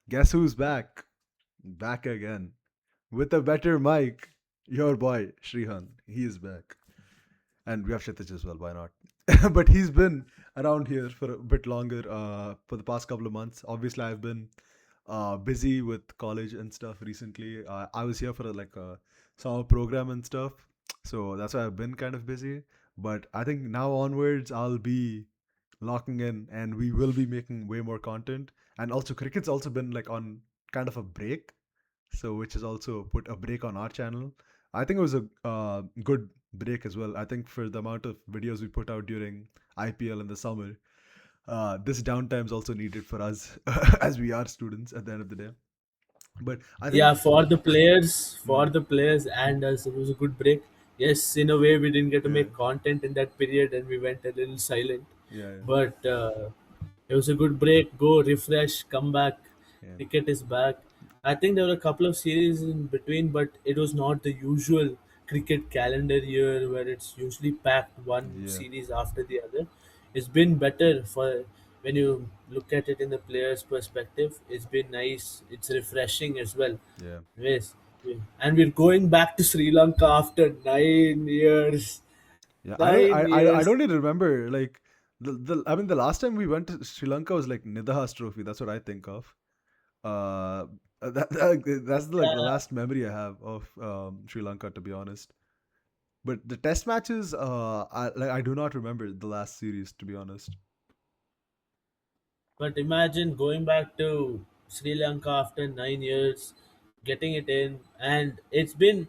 Guess who's back? Back again. With a better mic. Your boy, Shrihan. He is back. And we have Kshitij as well, why not? But he's been around here for a bit longer for the past couple of months. Obviously, I've been busy with college and stuff recently. I was here for a summer program and stuff. So that's why I've been kind of busy. But I think now onwards, I'll be locking in and we will be making way more content. And also, cricket's also been like on kind of a break, so which has also put a break on our channel. I think it was a good break as well. I think for the amount of videos we put out during IPL in the summer, this downtime is also needed for us as we are students at the end of the day. But I Yeah, think, for mm, the players and us, it was a good break. Yes, in a way, we didn't get to yeah, make content in that period, and we went a little silent. yeah, yeah, But it was a good break. Go refresh, come back. yeah, Cricket is back. I think there were a couple of series in between, but it was not the usual cricket calendar year where it's usually packed one yeah, series after the other. It's been better for when you look at it in the player's perspective. It's been nice. It's refreshing as well. yeah. Yes, and we're going back to Sri Lanka after 9 years. Yeah, I don't, I, Nine I, I years. don't even remember like I mean, the last time we went to Sri Lanka was like Nidahas Trophy. That's what I think of. Uh, that's like the Yeah, last memory I have of Sri Lanka, to be honest. But the test matches, I do not remember the last series, to be honest. but imagine going back to Sri Lanka after 9 years, getting it in, and it's been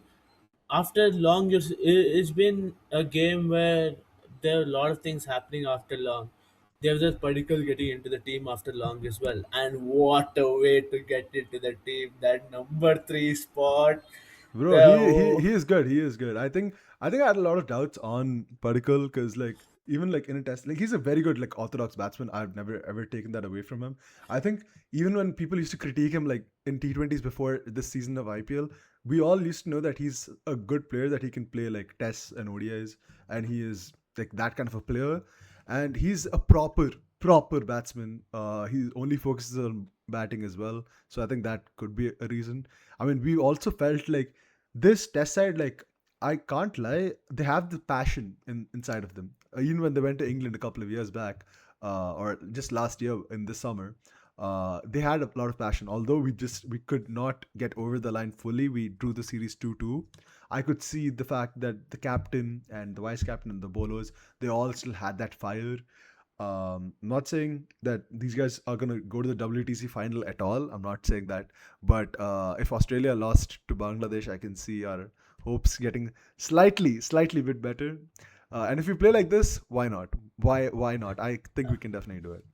after long years. It's been a game where there are a lot of things happening after long. Devdutt Padikkal getting into the team after long as well, and what a way to get into the team! That number three spot. Bro, The he is good. He is good. I think I had a lot of doubts on Particle because like even like in a test, like he's a very good like orthodox batsman. I've never ever taken that away from him. I think even when people used to critique him like in T20s before this season of IPL, we all used to know that he's a good player, that he can play like tests and ODIs, and he is like that kind of a player. And he's a proper batsman. He only focuses on batting as well. So I think that could be a reason. I mean, we also felt like this test side, like I can't lie, they have the passion inside of them. Even when they went to England a couple of years back, or just last year in the summer, they had a lot of passion. Although we could not get over the line fully, we drew the series 2-2. I could see the fact that the captain and the vice captain and the bowlers, they all still had that fire. Not saying that these guys are gonna go to the WTC final at all. I'm not saying that, but if Australia lost to Bangladesh, I can see our hopes getting slightly bit better. And if we play like this, why not? Why not? I think we can definitely do it.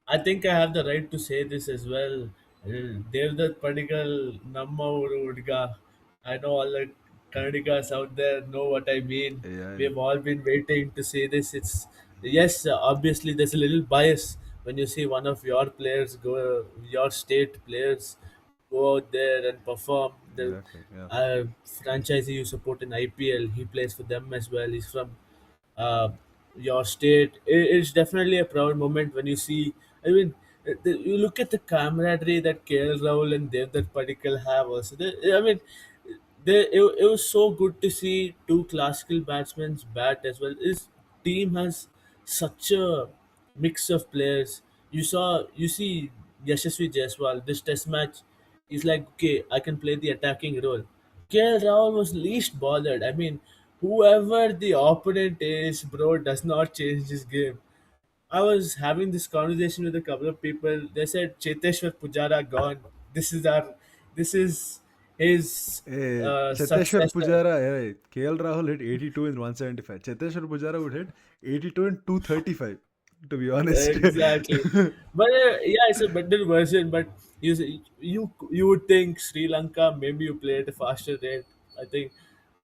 I think I have the right to say this as well. Devdutt Padikkal Namma Uru Udga. I know all the Kannadigas out there know what I mean. Yeah, We yeah, have all been waiting to say this. It's yes, obviously there's a little bias when you see one of your players go, your state players go out there and perform. The exactly. Yeah, franchisee you support in IPL, he plays for them as well. He's from uh, your state. It's definitely a proud moment when you see. I mean, you look at the camaraderie that KL Rahul and Devdutt Padikkal have. Also, I mean, it was so good to see two classical batsmen bat as well. His team has such a mix of players. You see Yashasvi Jaiswal. This test match is like, okay, I can play the attacking role. KL Rahul was least bothered. I mean, whoever the opponent is, bro, does not change his game. I was having this conversation with a couple of people. They said Cheteshwar Pujara gone. This is our, this is his Cheteshwar successor. Pujara, yeah, KL Rahul hit 82 in 175. Cheteshwar Pujara would hit 82 in 235, to be honest. Exactly. But yeah, it's a better version. But you would think Sri Lanka maybe you play at a faster rate. I think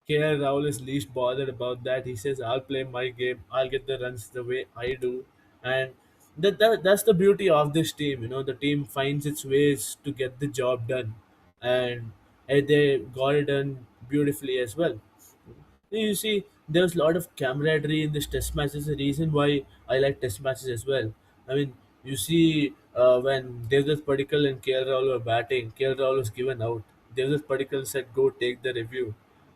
KL Rahul is least bothered about that. He says, "I'll play my game. I'll get the runs the way I do," and that's the beauty of this team. You know, the team finds its ways to get the job done, and they got it done beautifully as well. You see, there's a lot of camaraderie in this test match. Is the reason why I like test matches as well. I mean, you see, when Devdutt Padikkal and KL Rahul were batting, KL Rahul was given out. Devdutt Padikkal said, "Go take the review."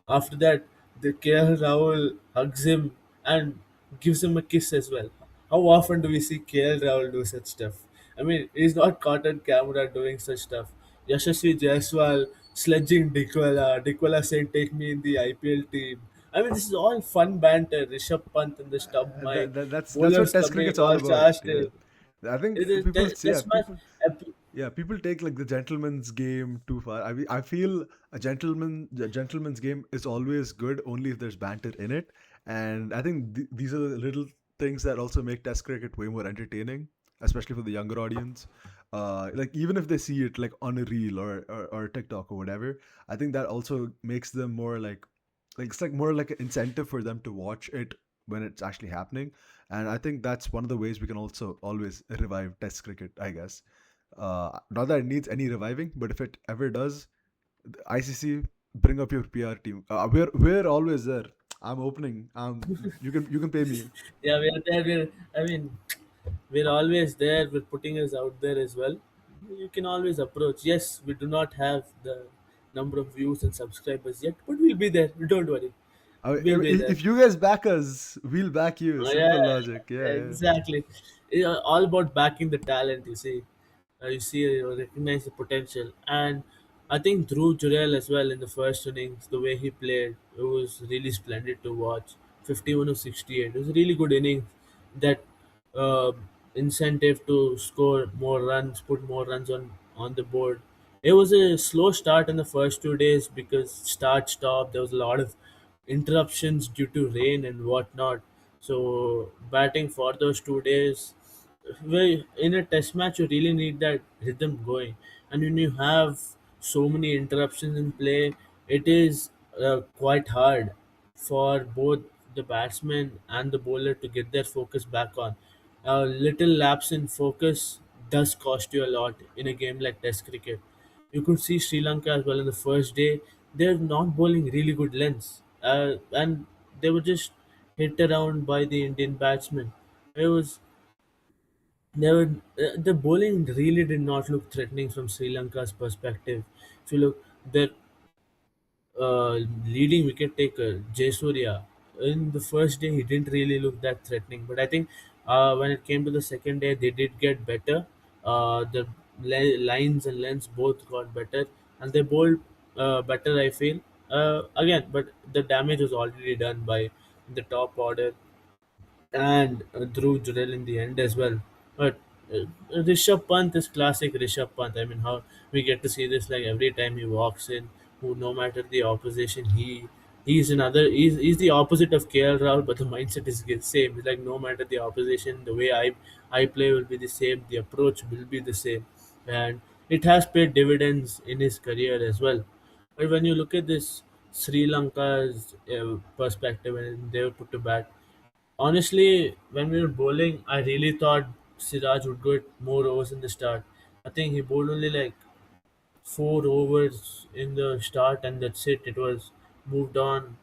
After that, the KL Rahul hugs him and gives him a kiss as well. How often do we see KL Rahul do such stuff? I mean, he's not caught on camera doing such stuff. Yashasvi Jaiswal sledging Dikwala, Dikwala saying, "Take me in the IPL team." I mean, this is all fun banter. Rishabh Pant in the stub mic, That's what bowlers Test coming, cricket's all all about. charged Yeah, in. I think It is people say, test match. yeah, people take like the gentleman's game too far. I feel a gentleman's game is always good only if there's banter in it, and I think these are the little things that also make Test cricket way more entertaining, especially for the younger audience. Like even if they see it like on a reel or TikTok or whatever, I think that also makes them more like it's like more like an incentive for them to watch it when it's actually happening. And I think that's one of the ways we can also always revive Test cricket, I guess. Not that it needs any reviving, but if it ever does, ICC, bring up your PR team. We're always there. I'm opening. You can pay me. Yeah, we are there. I mean, we're always there. We're putting us out there as well. You can always approach. Yes, we do not have the number of views and subscribers yet, but we'll be there. Don't worry. We'll be there. If you guys back us, we'll back you. Yeah, Simple logic. Yeah, yeah. exactly. Yeah, all about backing the talent. You recognize the potential, and I think Dhruv Jurel as well in the first innings, the way he played, it was really splendid to watch. 51 of 68. It was a really good inning. That uh, incentive to score more runs, put more runs on the board. It was a slow start in the first 2 days because start stop. There was a lot of interruptions due to rain and whatnot. So batting for those 2 days, well, in a test match, you really need that rhythm going. And when you have so many interruptions in play, it is quite hard for both the batsman and the bowler to get their focus back on. A little lapse in focus does cost you a lot in a game like Test cricket. You could see Sri Lanka as well in the first day. They're not bowling really good lengths, and they were just hit around by the Indian batsmen. It was they were, the bowling really did not look threatening from Sri Lanka's perspective. If you look, their leading wicket taker Jayasurya, in the first day he didn't really look that threatening, but I think when it came to the second day they did get better. The lines and lengths both got better, and they bowled better. I feel again, but the damage was already done by the top order and Dhruv Jurel in the end as well. But Rishabh Pant is classic Rishabh Pant. I mean, how we get to see this like every time he walks in, who no matter the opposition, he's the opposite of KL Rahul, but the mindset is the same. It's like no matter the opposition, the way I play will be the same, the approach will be the same, and it has paid dividends in his career as well. But when you look at this Sri Lanka's perspective and they were put to bat, honestly, when we were bowling, I really thought Siraj would get more overs in the start. I think he bowled only like 4 overs in the start, and that's it. It was moved on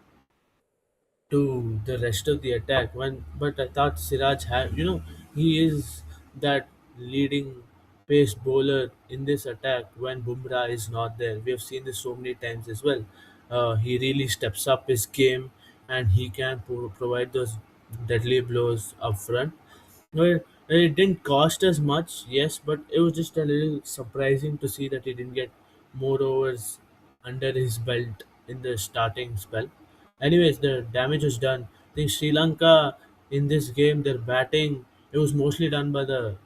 to the rest of the attack. But I thought Siraj had, he is that leading pace bowler in this attack when Bumrah is not there. We have seen this so many times as well. He really steps up his game and he can provide those deadly blows up front. Well, it didn't cost us much, yes, but it was just a little surprising to see that he didn't get more overs under his belt in the starting spell. Anyways, the damage was done. I think Sri Lanka in this game, their batting, it was mostly done by the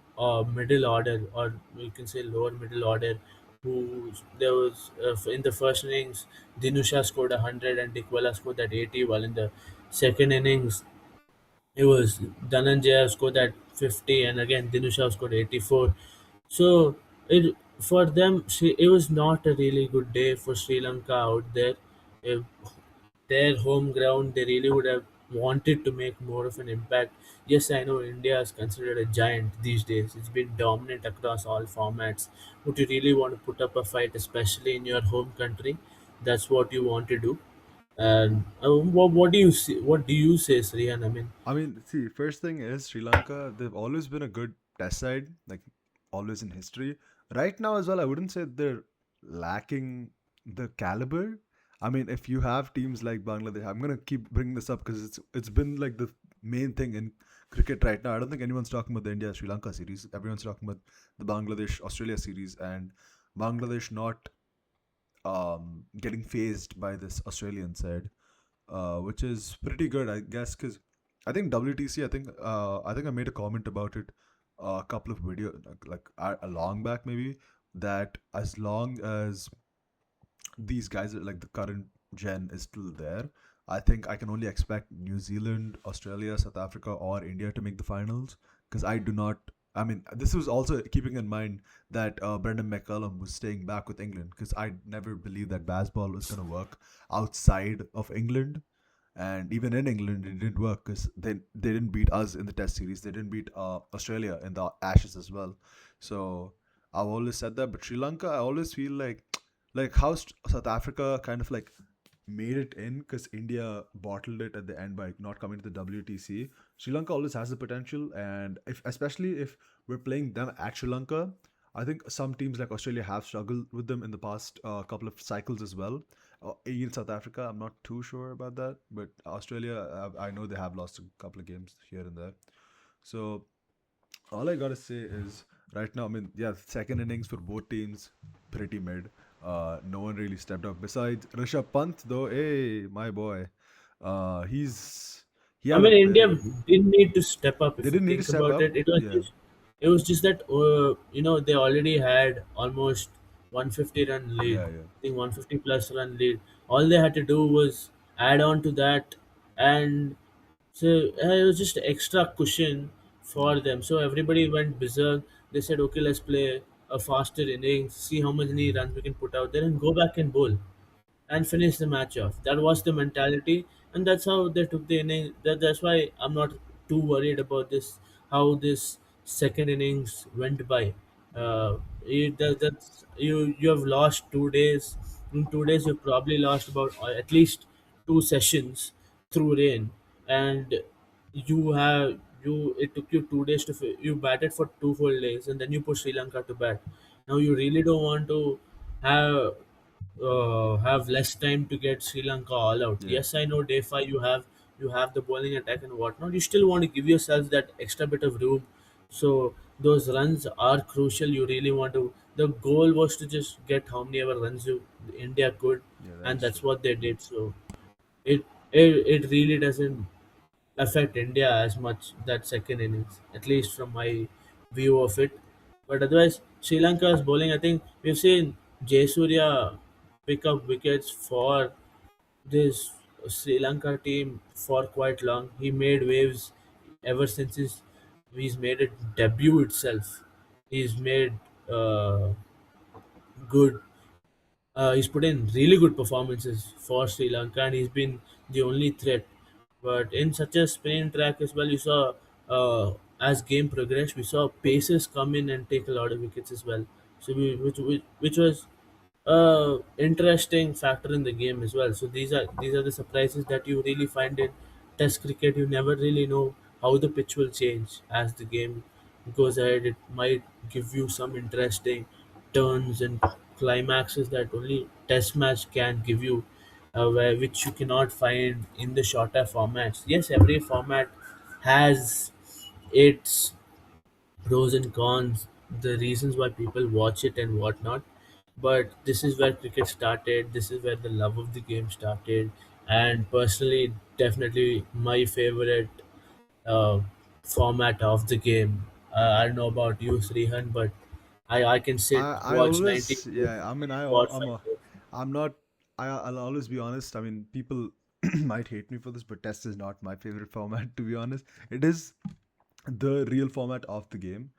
middle order, or you can say lower middle order. Who there was in the first innings, Dinusha scored 100 and Dikwala scored that 80, while in the second innings it was Dhananjaya scored at 50, and again Dinusha scored 84. So it for them, it was not a really good day for Sri Lanka out there. If their home ground, they really would have wanted to make more of an impact. Yes, I know India is considered a giant these days. It's been dominant across all formats. Would you really want to put up a fight, especially in your home country? That's what you want to do. And what do you see? What do you say, Srihan? I mean, I mean, see, first thing is Sri Lanka. They've always been a good test side. Like always in history. Right now as well, I wouldn't say they're lacking the caliber. I mean, if you have teams like Bangladesh, I'm gonna keep bringing this up because it's been like the main thing in cricket right now. I don't think anyone's talking about the India Sri Lanka series. Everyone's talking about the Bangladesh Australia series, and Bangladesh not getting phased by this Australian side, which is pretty good, I guess. Because I think WTC, I think I made a comment about it a couple of video a long back maybe, that as long as these guys are like the current gen is still there, I think I can only expect New Zealand, Australia, South Africa, or India to make the finals. Because I do not. I mean, this was also keeping in mind that Brendan McCullum was staying back with England, because I never believed that baseball was going to work outside of England, and even in England it didn't work because they didn't beat us in the Test series. They didn't beat Australia in the Ashes as well. So I've always said that. But Sri Lanka, I always feel like how South Africa kind of like made it in because India bottled it at the end by not coming to the WTC. Sri Lanka always has the potential, and if especially if we're playing them at Sri Lanka, I think some teams like Australia have struggled with them in the past couple of cycles as well. In South Africa, I'm not too sure about that, but Australia, I know they have lost a couple of games here and there. So all I gotta say is right now, I mean, yeah, second innings for both teams, pretty mid. No one really stepped up. Besides Rishabh Pant, though, hey, my boy, he I had a mean, very India good. didn't need to step up. They If you didn't need to think step about up. it, Yeah, it was just that they already had almost 150 run lead. yeah, yeah, I think 150 plus run lead. All they had to do was add on to that, and so it was just extra cushion yeah, for them. So everybody went berserk. They said, okay, let's play a faster innings, see how many runs we can put out there, and go back and bowl and finish the match off. That was the mentality, and that's how they took the inning. That's why I'm not too worried about this. How this second innings went by. You have lost 2 days. In 2 days, you've probably lost about at least two sessions through rain, and it took you 2 days you batted for 2 full days, and then you put Sri Lanka to bat. Now you really don't want to have have less time to get Sri Lanka all out. yeah, Yes, I know day five you have the bowling attack and whatnot. You still want to give yourself that extra bit of room. So those runs are crucial. You really want to. The goal was to just get how many ever runs India could, yeah. That and is that's true. what they did. So it really doesn't affect India as much that second innings, at least from my view of it. But otherwise, Sri Lanka's bowling, I think we've seen Jasurya pick up wickets for this Sri Lanka team for quite long. He made waves ever since he's made a debut itself. He's made uh, good he's put in really good performances for Sri Lanka, and he's been the only threat. But in such a spinning track as well, you saw as game progressed, we saw paces come in and take a lot of wickets as well. So which was interesting factor in the game as well. So these are the surprises that you really find in Test cricket. You never really know how the pitch will change as the game goes ahead. It might give you some interesting turns and climaxes that only Test match can give you, which you cannot find in the shorter formats. Yes, every format has its pros and cons, the reasons why people watch it and whatnot. But this is where cricket started. This is where the love of the game started. And personally, definitely my favorite uh, format of the game. I don't know about you, Srihan, but I can sit I watch 90 always, minutes yeah. I mean, for I'm 5 days. I'm not. I'll always be honest. I mean, people might hate me for this, but Test is not my favorite format. To be honest, it is the real format of the game.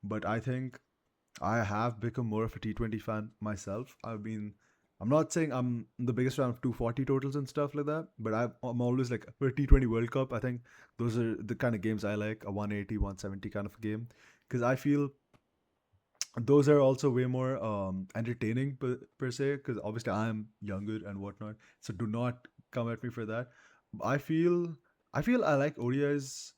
But I think I have become more of a T20 fan myself. I'm not saying I'm the biggest fan of 240 totals and stuff like that, but I'm always like for a T20 World Cup. I think those are the kind of games I like, a 180, 170 kind of game, because I feel those are also way more entertaining per se, because obviously I'm younger and whatnot, so do not come at me for that. I feel I like ODIs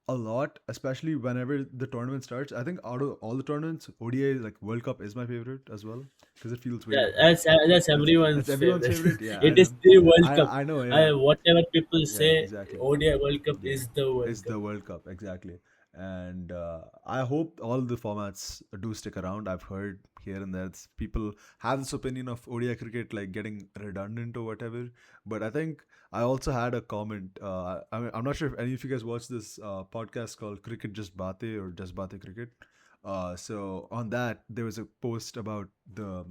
a lot, especially whenever the tournament starts. I think out of all the tournaments, ODI like World Cup is my favorite as well because it feels way Yeah, like that's that's everyone's everyone's favorite. favorite. Yeah, I It is know, the World Cup. I know. Yeah, Whatever people yeah, say, exactly. ODI World Cup Yeah, is the World it's Cup. the World Cup exactly, and I hope all the formats do stick around. I've heard here and there people have this opinion of ODI cricket like getting redundant or whatever, but I think I also had a comment. I'm not sure if any of you guys watch this podcast called Cricket Just Bate or Just Bate Cricket. So on that, there was a post about the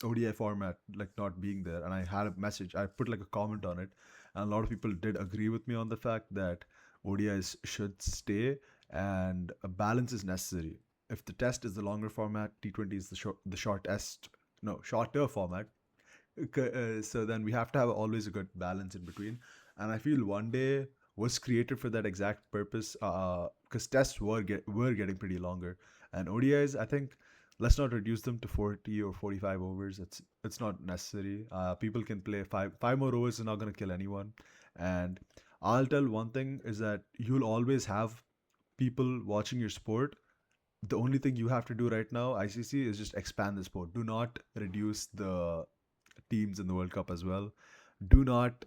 ODI format like not being there, and I had a message. I put like a comment on it, and a lot of people did agree with me on the fact that ODIs should stay and a balance is necessary. If the test is the longer format, T20 is the shortest, no, shorter format. So then we have to have always a good balance in between. And I feel one day was created for that exact purpose because tests were getting pretty longer. And ODIs, I think, let's not reduce them to 40 or 45 overs. It's not necessary. People can play five more overs is not going to kill anyone. And I'll tell one thing is that you'll always have people watching your sport. The only thing you have to do right now, ICC, is just expand the sport. Do not reduce the teams in the World Cup as well. Do not,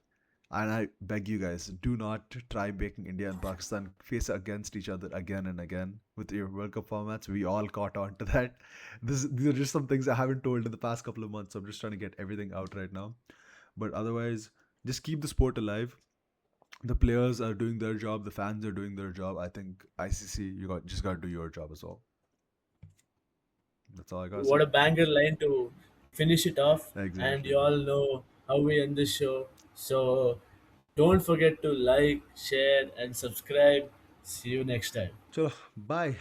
and I beg you guys, do not try making India and Pakistan face against each other again and again with your World Cup formats. We all caught on to that. These are just some things I haven't told in the past couple of months. So I'm just trying to get everything out right now. But otherwise, just keep the sport alive. The players are doing their job. The fans are doing their job. I think ICC, just got to do your job as well. That's all I gotta What say. a banger line to finish it off. And Exactly. you all know how we end this show. So don't forget to like, share, and subscribe. See you next time. Chalo, bye.